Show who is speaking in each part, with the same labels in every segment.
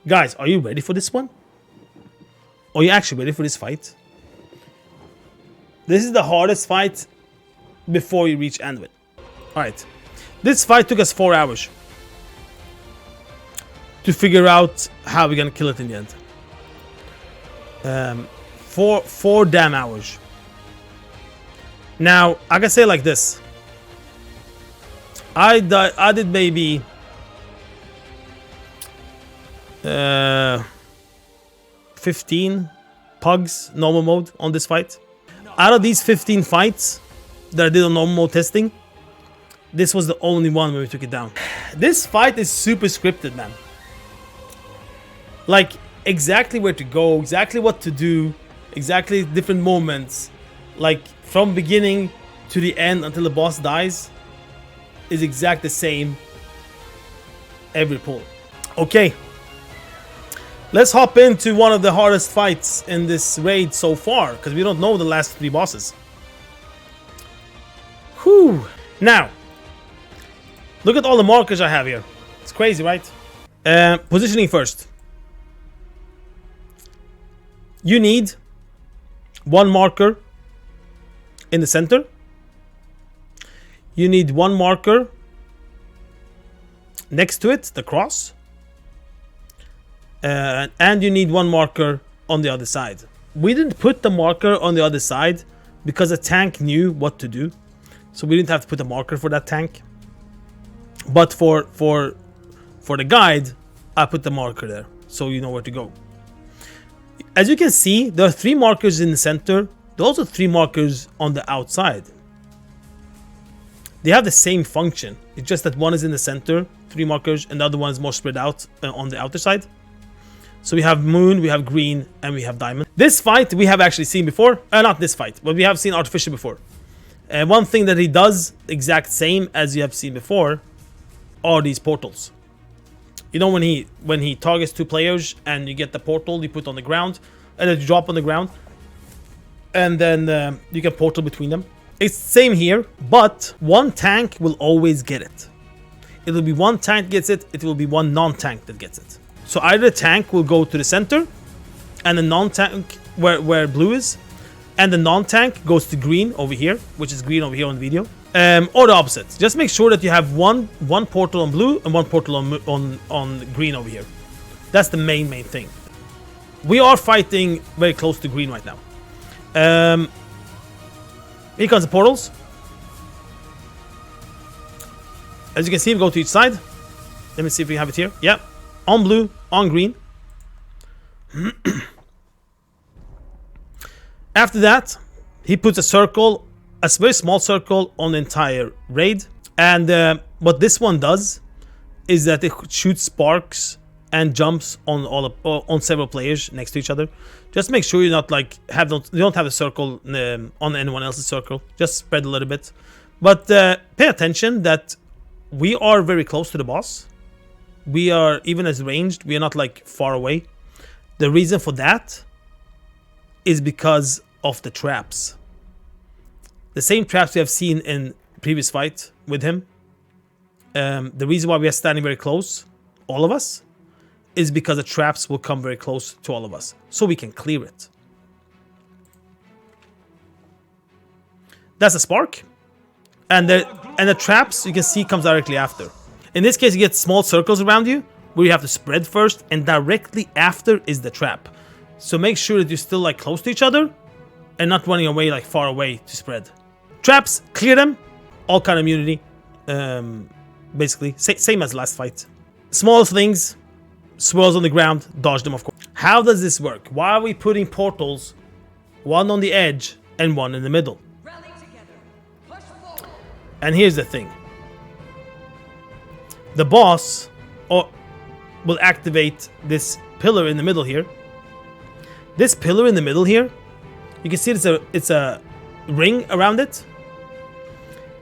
Speaker 1: Guys, are you ready for this one? Are you actually ready for this fight? This is the hardest fight before you reach Anduin. Alright. This fight took us 4 hours to figure out how we're gonna kill it in the end. Four damn hours. Now, I can say like this. I did maybe 15 pugs normal mode on this fight. Out of these 15 fights that I did on normal mode testing, this was the only one where we took it down. This fight is super scripted, man. Like, exactly where to go, exactly what to do, exactly different moments. Like, from beginning to the end until the boss dies is exact the same every pull. Okay. Let's hop into one of the hardest fights in this raid so far, because we don't know the last 3 bosses. Whew. Now, look at all the markers I have here. It's crazy, right? Positioning first. You need 1 marker in the center. You need 1 marker next to it, the cross. And you need 1 marker on the other side. We didn't put the marker on the other side because the tank knew what to do. So we didn't have to put a marker for that tank. But for the guide, I put the marker there, so you know where to go. As you can see, there are 3 markers in the center. There are also 3 markers on the outside. They have the same function. It's just that one is in the center, 3 markers, and the other one is more spread out on the outer side. So we have moon, we have green, and we have diamond. This fight we have actually seen before. Not this fight, but we have seen Artificer before. One thing that he does exact same as you have seen before are these portals. You know when he targets 2 players and you get the portal you put on the ground and then you drop on the ground and then you can portal between them. It's the same here, but 1 tank will always get it. It will be 1 tank gets it, it will be 1 non-tank that gets it. So either the tank will go to the center and the non-tank where blue is, and the non-tank goes to green over here, which is green over here on the video. Or the opposite. Just make sure that you have one portal on blue and 1 portal on green over here. That's the main thing. We are fighting very close to green right now. Here comes the portals. As you can see, we go to each side. Let me see if we have it here. Yeah. On blue, on green. After that, he puts a circle, a very small circle on the entire raid. And what this one does is that it shoots sparks and jumps on several players next to each other. Just make sure you're not like you don't have a circle on anyone else's circle. Just spread a little bit. But pay attention that we are very close to the boss. We are, even as ranged, we are not like far away. The reason for that is because of the traps. The same traps we have seen in previous fight with him. The reason why we are standing very close, all of us, is because the traps will come very close to all of us, so we can clear it. That's a spark, and the traps you can see comes directly after. In this case, you get small circles around you where you have to spread first, and directly after is the trap. So make sure that you're still like close to each other and not running away like far away to spread. Traps, clear them, all kind of immunity. Basically, same as last fight. Small things, swirls on the ground, dodge them of course. How does this work? Why are we putting portals, 1 on the edge and 1 in the middle? And here's the thing. The boss will activate this pillar in the middle here. This pillar in the middle here, you can see it's a ring around it.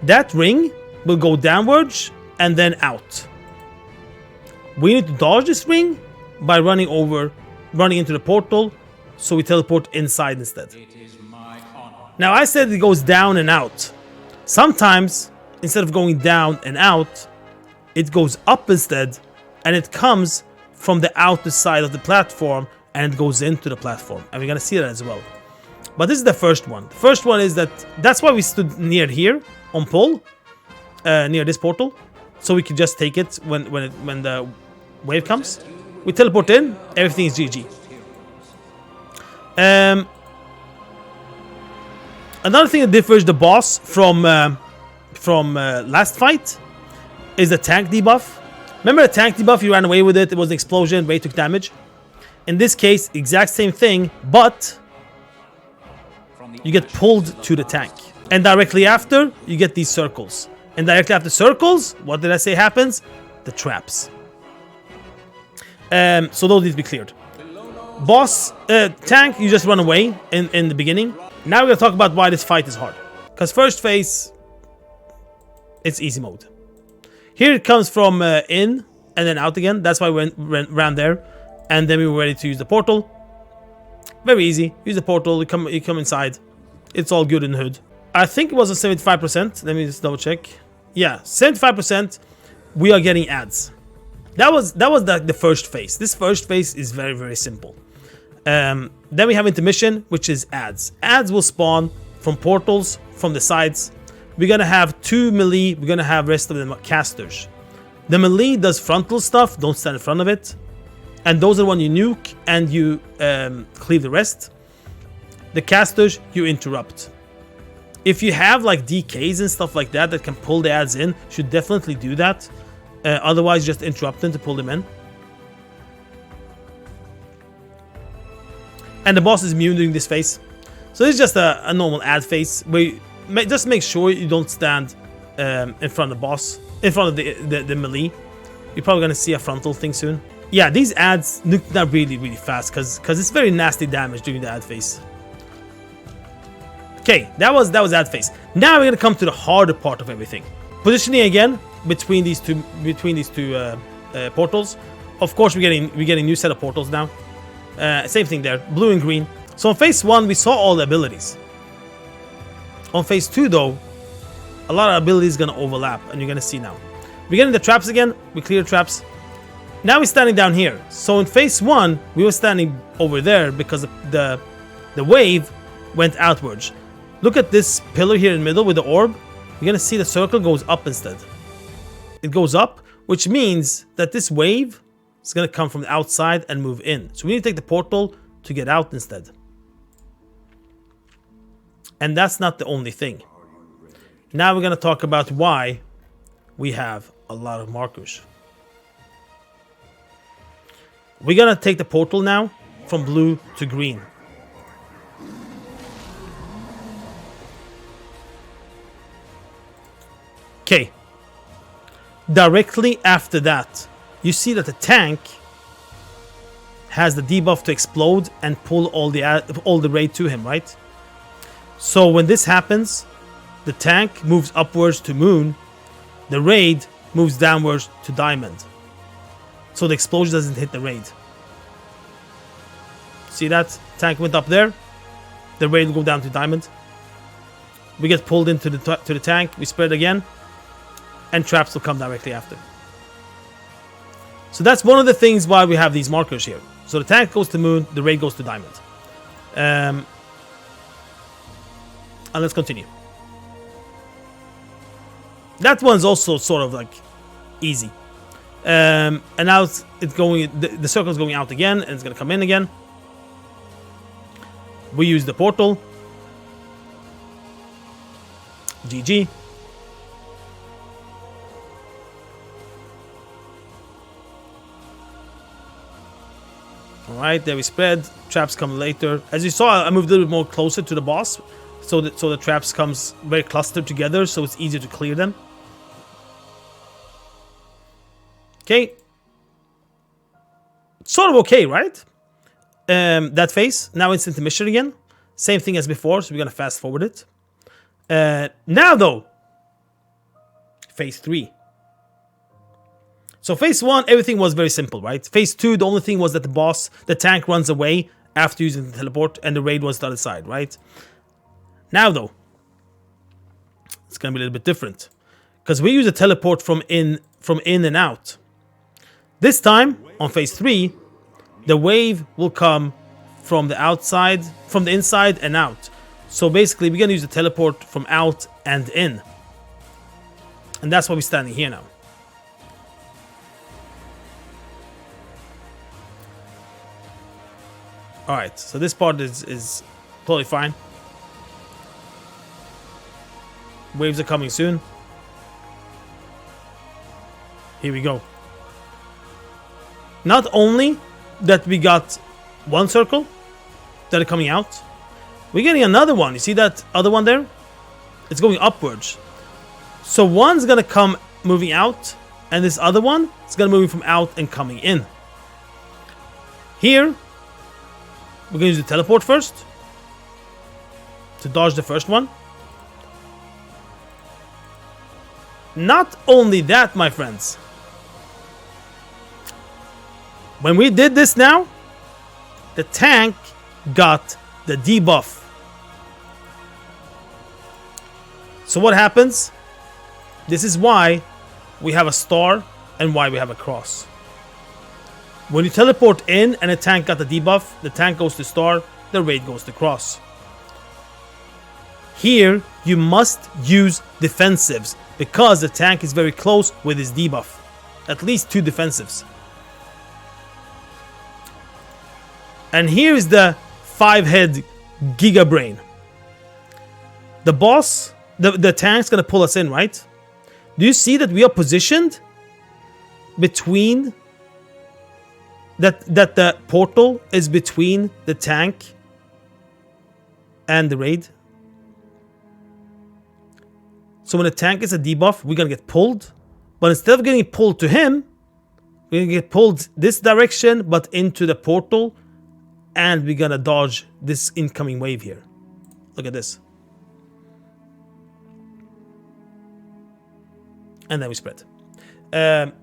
Speaker 1: That ring will go downwards and then out. We need to dodge this ring by running into the portal, so we teleport inside instead. Now I said it goes down and out. Sometimes, instead of going down and out, it goes up instead, and it comes from the outer side of the platform and it goes into the platform. And we're gonna see that as well. But this is the first one. The first one is that's why we stood near here on pole, near this portal, so we could just take it when the wave comes. We teleport in, everything is GG. Another thing that differs the boss from last fight is the tank debuff. Remember the tank debuff? You ran away with it. It was an explosion. Ray took damage. In this case, exact same thing, but you get pulled to the tank. And directly after, you get these circles. And directly after circles, what did I say happens? The traps. So those need to be cleared. Boss, tank, you just run away in the beginning. Now we're going to talk about why this fight is hard. Because first phase, it's easy mode. Here it comes from in and then out again. That's why we ran there. And then we were ready to use the portal. Very easy. Use the portal, you come inside. It's all good in the hood. I think it was a 75%. Let me just double check. Yeah, 75%. We are getting ads. That was the first phase. This first phase is very, very simple. Then we have intermission, which is ads. Ads will spawn from portals, from the sides. We're gonna have 2 melee. We're gonna have rest of them casters. The melee does frontal stuff. Don't stand in front of it. And those are the one you nuke and you cleave the rest. The casters, you interrupt. If you have like DKs and stuff like that can pull the ads in, you should definitely do that. Otherwise, just interrupt them to pull them in. And the boss is immune during this phase. So it's just a normal ad phase. Where just make sure you don't stand in front of the boss, in front of the melee. You're probably going to see a frontal thing soon. Yeah, these ads nuke that really, really fast because it's very nasty damage during the ad phase. Okay, that was ad phase. Now we're gonna come to the harder part of everything. Positioning again between these two portals. Of course, we're getting new set of portals now. Same thing there, blue and green. So on phase 1, we saw all the abilities. On phase 2, though, a lot of abilities gonna overlap, and you're gonna see now. We're getting the traps again. We clear traps. Now we're standing down here. So in phase 1, we were standing over there because the wave went outwards. Look at this pillar here in the middle with the orb. You're gonna see the circle goes up instead. It goes up, which means that this wave is gonna come from the outside and move in. So we need to take the portal to get out instead. And that's not the only thing. Now we're gonna talk about why we have a lot of markers. We're gonna take the portal now from blue to green. Okay. Directly after that, you see that the tank has the debuff to explode and pull all the raid to him, right? So when this happens, the tank moves upwards to moon, the raid moves downwards to diamond. So the explosion doesn't hit the raid. See that? Tank went up there, the raid will go down to diamond. We get pulled into the tank, we spread again, and traps will come directly after. So that's one of the things why we have these markers here. So the tank goes to moon, the raid goes to diamond. And let's continue. That one's also sort of like easy. And now it's going, the circle's going out again, and it's gonna come in again. We use the portal. GG. Alright, there we spread. Traps come later. As you saw, I moved a little bit more closer to the boss. So the traps comes very clustered together, so it's easier to clear them. Okay. Sort of okay, right? That phase. Now it's intermission again. Same thing as before, so we're gonna fast forward it. Now though, phase 3. So phase 1, everything was very simple, right? Phase 2, the only thing was that the tank runs away after using the teleport, and the raid was the other side, right? Now though, it's gonna be a little bit different, because we use a teleport from in and out. This time, on phase 3, the wave will come from the outside, from the inside and out. So basically, we're gonna use the teleport from out and in. And that's why we're standing here now. Alright, so this part is totally fine. Waves are coming soon. Here we go. Not only that we got one circle that are coming out, we're getting another one. You see that other one there? It's going upwards. So one's gonna come moving out, and this other one is gonna move from out and coming in. Here, we're gonna use the teleport first to dodge the first one. Not only that, my friends. When we did this now, the tank got the debuff. So what happens? This is why we have a star and why we have a cross. When you teleport in and a tank got the debuff, the tank goes to star, the raid goes to cross. Here, you must use defensives because the tank is very close with his debuff. At least 2 defensives. And here is the 5-head Giga Brain. The boss, the tank's gonna pull us in, right? Do you see that we are positioned between that the portal is between the tank and the raid? So when the tank is a debuff, we're gonna get pulled, but instead of getting pulled to him, we're gonna get pulled this direction but into the portal, and we're gonna dodge this incoming wave here. Look at this. And then we spread. And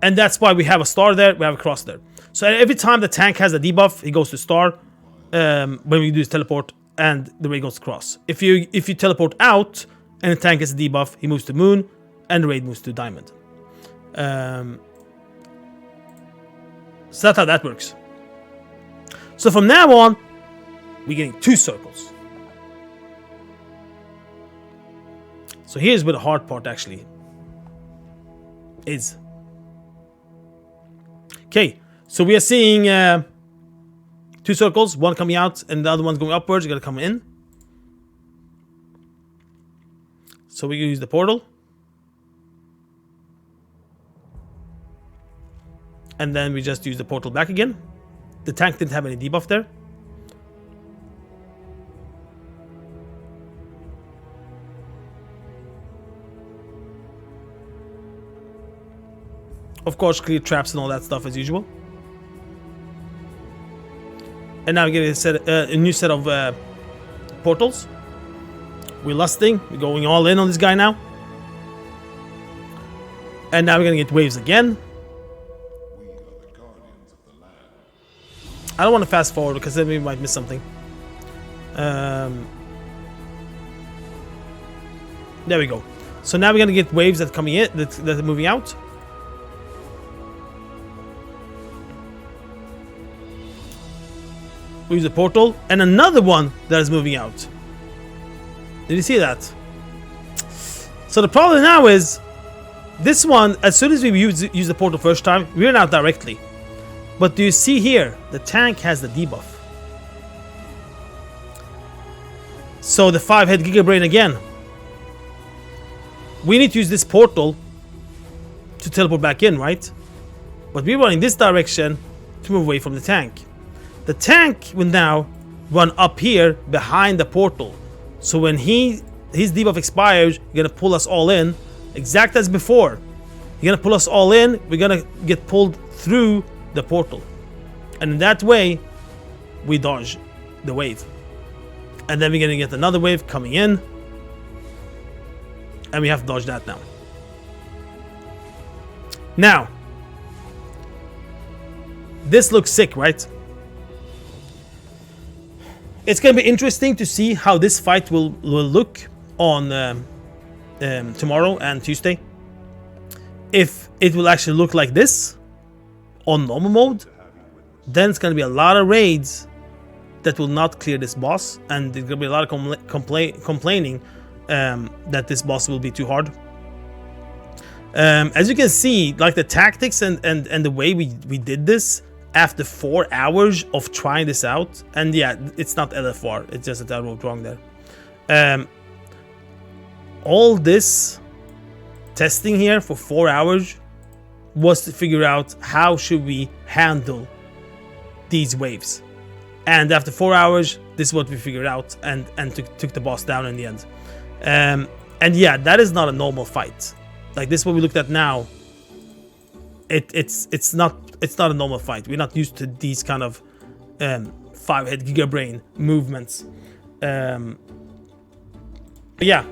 Speaker 1: that's why we have a star there, we have a cross there. So every time the tank has a debuff, he goes to star. When we do his teleport, and the raid goes to cross. If you teleport out and the tank has a debuff, he moves to moon, and the raid moves to diamond. So that's how that works. So from now on, we're getting 2 circles. So here's where the hard part actually is. Okay, so we are seeing 2 circles, one coming out and the other one's going upwards. You gotta come in. So we use the portal. And then we just use the portal back again. The tank didn't have any debuff there. Of course, clear traps and all that stuff as usual. And now we get a new set of portals. We're lusting. We're going all in on this guy now. And now we're gonna get waves again. I don't want to fast forward because then we might miss something. There we go. So now we're gonna get waves that are coming in, that are moving out. We use the portal, and another one that is moving out. Did you see that? So the problem now is, this one, as soon as we use the portal first time, we ran out directly. But do you see here, the tank has the debuff. So the 5-head Giga Brain again. We need to use this portal to teleport back in, right? But we're running this direction to move away from the tank. The tank will now run up here behind the portal. So when his debuff expires, you're gonna pull us all in, exact as before. You're gonna pull us all in, we're gonna get pulled through the portal. And in that way, we dodge the wave. And then we're gonna get another wave coming in. And we have to dodge that now. Now, this looks sick, right? It's gonna be interesting to see how this fight will look on tomorrow and Tuesday. If it will actually look like this, on normal mode, then it's gonna be a lot of raids that will not clear this boss, and there's gonna be a lot of complaining that this boss will be too hard. As you can see, like the tactics and the way we did this after 4 hours of trying this out, and yeah, it's not LFR, it's just that I wrote wrong there. All this testing here for 4 hours was to figure out how should we handle these waves. And after 4 hours, this is what we figured out and took the boss down in the end. And yeah, that is not a normal fight. Like this, what we looked at now, it's not a normal fight. We're not used to these kind of 5-head Giga Brain movements. But yeah,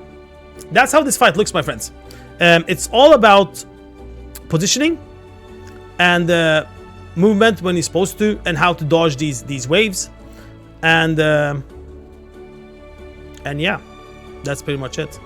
Speaker 1: that's how this fight looks, my friends. It's all about positioning and movement when you're supposed to, and how to dodge these waves, and yeah, that's pretty much it.